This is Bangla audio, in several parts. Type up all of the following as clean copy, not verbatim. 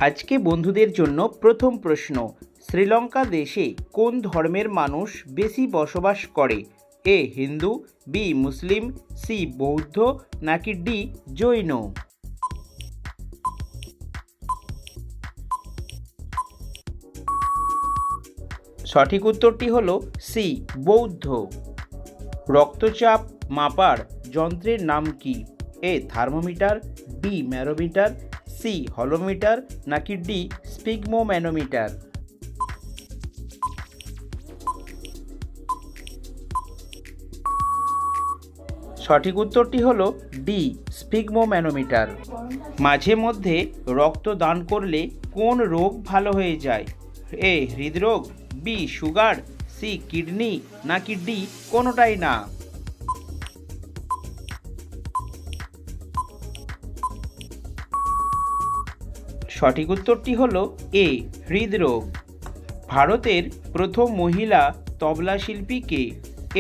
আজকে বন্ধুদের জন্য প্রথম প্রশ্ন, শ্রীলঙ্কা দেশে কোন ধর্মের মানুষ বেশি বসবাস করে? এ হিন্দু, বি মুসলিম, সি বৌদ্ধ, নাকি ডি জৈন? সঠিক উত্তরটি হলো সি বৌদ্ধ। রক্তচাপ মাপার যন্ত্রের নাম কি? এ থার্মোমিটার, বি ম্যারোমিটার, সি হলোমিটার, নাকি ডি স্পিগমোম্যানোমিটার? সঠিক উত্তরটি হলো ডি স্পিগমোম্যানোমিটার। মাঝে মধ্যে রক্ত দান করলে কোন রোগ ভালো হয়ে যায়? এ হৃদরোগ, বি সুগার, সি কিডনি, নাকি ডি কোনোটাই না? সঠিক উত্তরটি হলো এ হৃদরোগ। ভারতের প্রথম মহিলা তবলা শিল্পী কে?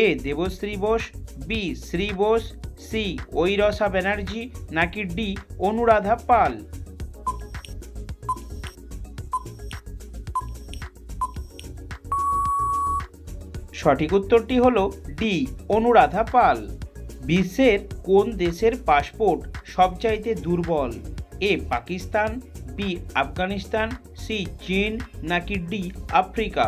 এ দেবশ্রী বোস, বি শ্রী বোস, সি ঐরসা ব্যানার্জি, নাকি ডি অনুরাধা পাল? সঠিক উত্তরটি হলো ডি অনুরাধা পাল। বিশ্বের কোন দেশের পাসপোর্ট সবচাইতে দুর্বল? এ পাকিস্তান, বি আফগানিস্তান, সি চীন, নাকি ডি আফ্রিকা?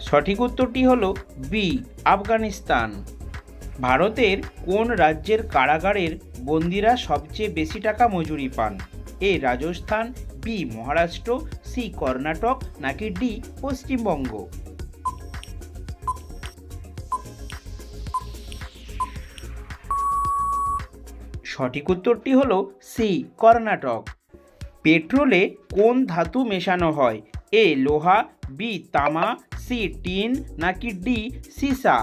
সঠিক উত্তরটি হলো বি আফগানিস্তান। ভারতের কোন রাজ্যের কারাগারের বন্দিরা সবচেয়ে বেশি টাকা মজুরি পান? এ রাজস্থান, বি মহারাষ্ট্র, সি কর্ণাটক, নাকি ডি পশ্চিমবঙ্গ? সঠিক উত্তরটি হলো সি কর্ণাটক। পেট্রোলে কোন ধাতু মেশানো হয়? এ লোহা, বি তামা, সি টিন, নাকি ডি সীসা?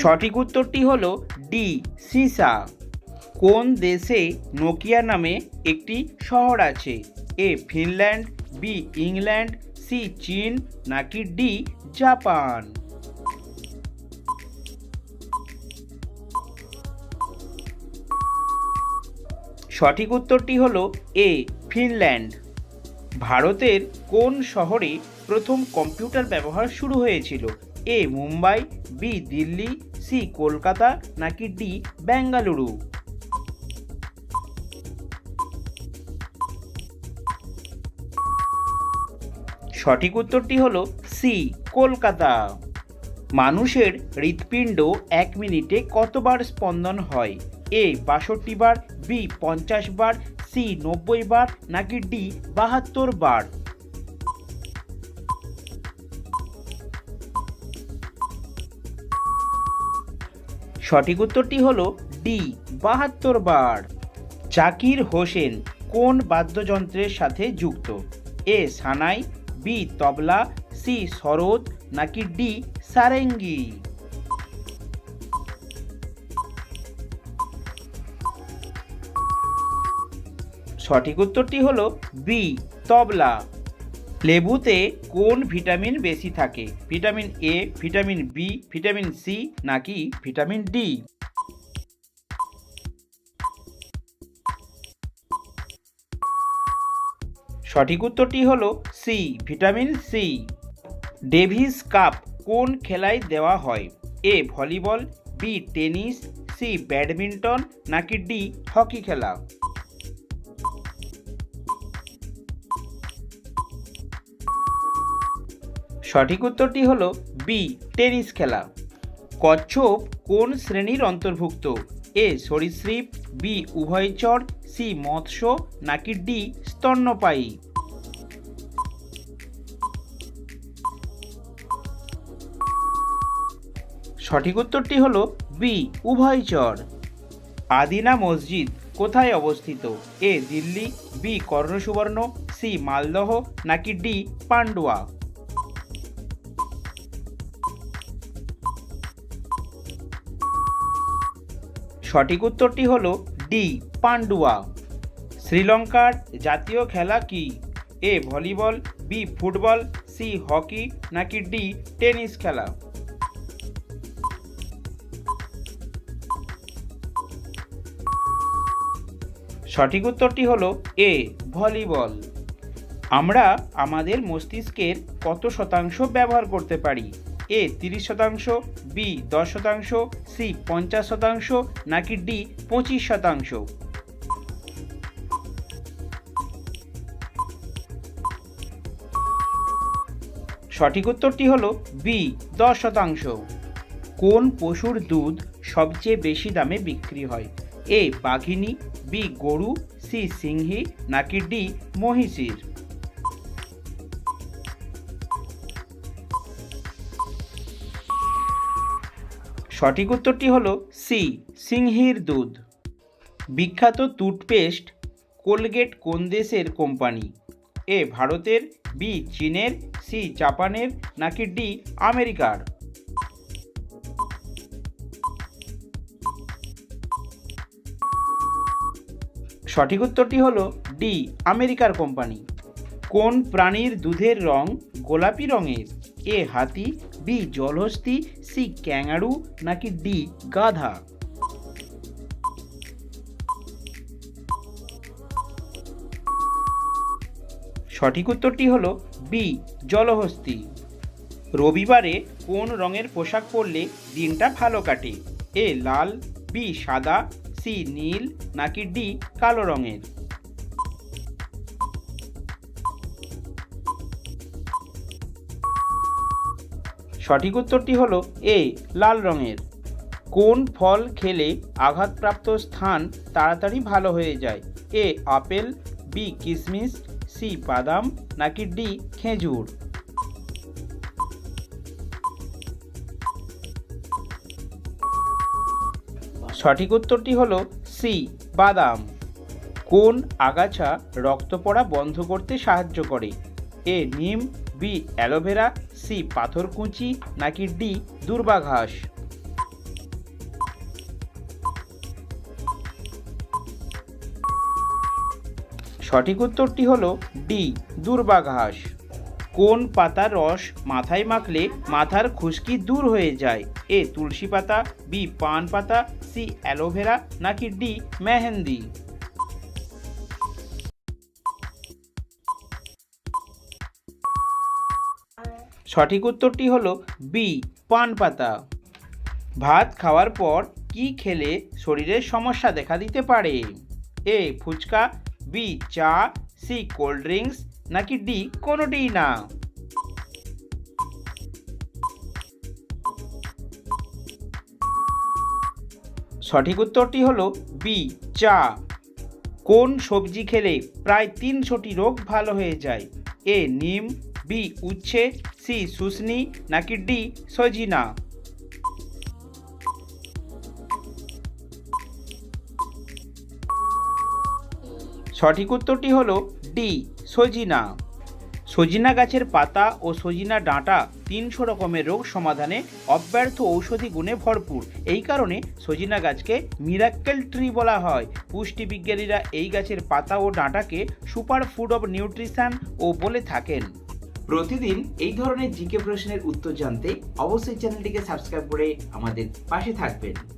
সঠিক উত্তরটি হলো ডি সীসা। কোন দেশে নোকিয়া নামে একটি শহর আছে? এ ফিনল্যান্ড, বি ইংল্যান্ড, সি চীন, নাকি ডি জাপান? সঠিক উত্তরটি হলো এ ফিনল্যান্ড। ভারতের কোন শহরে প্রথম কম্পিউটার ব্যবহার শুরু হয়েছিল? এ মুম্বাই, বি দিল্লি, সি কলকাতা, নাকি ডি বেঙ্গালুরু? সঠিক উত্তরটি হলো সি কলকাতা। মানুষের হৃৎপিণ্ড 1 মিনিটে কতবার স্পন্দন হয়? এ 62 বার, বি 50 বার, সি 90 বার, নাকি ডি 72 বার? সঠিক উত্তরটি হলো ডি 72 বার। জাকির হোসেন কোন বাদ্যযন্ত্রের সাথে যুক্ত? এ সানাই, বি তবলা, সি সরোদ, নাকি ডি সারেঙ্গি? সঠিক উত্তরটি হলো বি তবলা। লেবুতে কোন ভিটামিন বেশি থাকে? Vitamin A, vitamin B, vitamin C, নাকি ভিটামিন ডি? সঠিক উত্তরটি হলো C vitamin C. Davis Cup কোন খেলায় দেওয়া হয়? A volleyball, B tennis, C badminton, নাকি ডি হকি খেলা? সঠিক উত্তরটি হলো বি টেনিস খেলা। কচ্ছপ কোন শ্রেণীর অন্তর্ভুক্ত? এ সরীসৃপ, বি উভয়চর, সি মৎস্য, নাকি ডি স্তন্যপায়ী? সঠিক উত্তরটি হলো বি উভয়চর। আদিনা মসজিদ কোথায় অবস্থিত? এ দিল্লি, বি কর্ণসুবর্ণ, সি মালদহ, নাকি ডি পান্ডুয়া? সঠিক উত্তরটি হলো ডি পান্ডুয়া। শ্রীলঙ্কার জাতীয় খেলা কি? A volleyball, B football, C hockey নাকি ডি টেনিস খেলা? সঠিক উত্তরটি হলো এ ভলিবল। আমরা আমাদের মস্তিষ্কের কত শতাংশ ব্যবহার করতে পারি? এ 30%, বি 10%, সি 50% নাকি ডি 25%? সঠিক উত্তরটি হলো বি 10%। কোন পশুর দুধ সবচেয়ে বেশি দামে বিক্রি হয়? এ বাঘিনী, বি গরু, সি সিংহী নাকি ডি মহিষীর? সঠিক উত্তরটি হলো সি সিংহীর দুধ। বিখ্যাত টুথপেস্ট কোলগেট কোন দেশের কোম্পানি? এ ভারতের, বি চীনের, সি জাপানের নাকি ডি আমেরিকার? সঠিক উত্তরটি হলো ডি আমেরিকার কোম্পানি। কোন প্রাণীর দুধের রং গোলাপি রঙের? এ হাতি, বি জলহস্তী, সি ক্যাঙ্গারু নাকি ডি গাধা? সঠিক উত্তরটি হলো বি জলহস্তী। রবিবারে কোন রঙের পোশাক পরলে দিনটা ভালো কাটে? এ লাল, বি সাদা, সি নীল নাকি ডি কালো রঙের? সঠিক উত্তরটি হলো এ লাল রঙের। কোন ফল খেলে আঘাতপ্রাপ্ত স্থান তাড়াতাড়ি ভালো হয়ে যায়? এ আপেল, বি কিশমিশ, সি বাদাম নাকি ডি খেজুর? সঠিক উত্তরটি হলো সি বাদাম। কোন আগাছা রক্ত পড়া বন্ধ করতে সাহায্য করে? এ নিম, বি অ্যালোভেরা, সি পাথরকুচি নাকি ডি দূর্বা ঘাস? সঠিক উত্তরটি হলো ডি দূর্বা ঘাস। কোন পাতার রস মাথায় মাখলে মাথার খুশকি দূর হয়ে যায়? এ তুলসী পাতা, বি পান পাতা, সি অ্যালোভেরা নাকি ডি মেহেন্দি? সঠিক উত্তরটি হলো বি পান পাতা। ভাত খাওয়ার পর কি খেলে শরীরের সমস্যা দেখা দিতে পারে? এ ফুচকা, বি চা, সি কোল্ড ড্রিঙ্কস নাকি ডি কোনোটিই না? সঠিক উত্তরটি হলো বি চা। কোন সবজি খেলে প্রায় 300টি রোগ ভালো হয়ে যায়? এ নিম, বি উচ্ছে, সি শুষ্নি নাকি ডি সজিনা? সঠিক উত্তরটি হলো ডি সজিনা। সজিনা গাছের পাতা ও সজিনা ডাঁটা 300 রকমের রোগ সমাধানে অব্যর্থ ঔষধি গুণে ভরপুর। এই কারণে সজিনা গাছকে মিরাক্কেল ট্রি বলা হয়। পুষ্টিবিজ্ঞানীরা এই গাছের পাতা ও ডাঁটাকে সুপার ফুড অব নিউট্রিশন ও বলে থাকেন। প্রতিদিন এই ধরনের জিকে প্রশ্নের উত্তর জানতে অবশ্যই চ্যানেলটিকে সাবস্ক্রাইব করে আমাদের পাশে থাকবেন।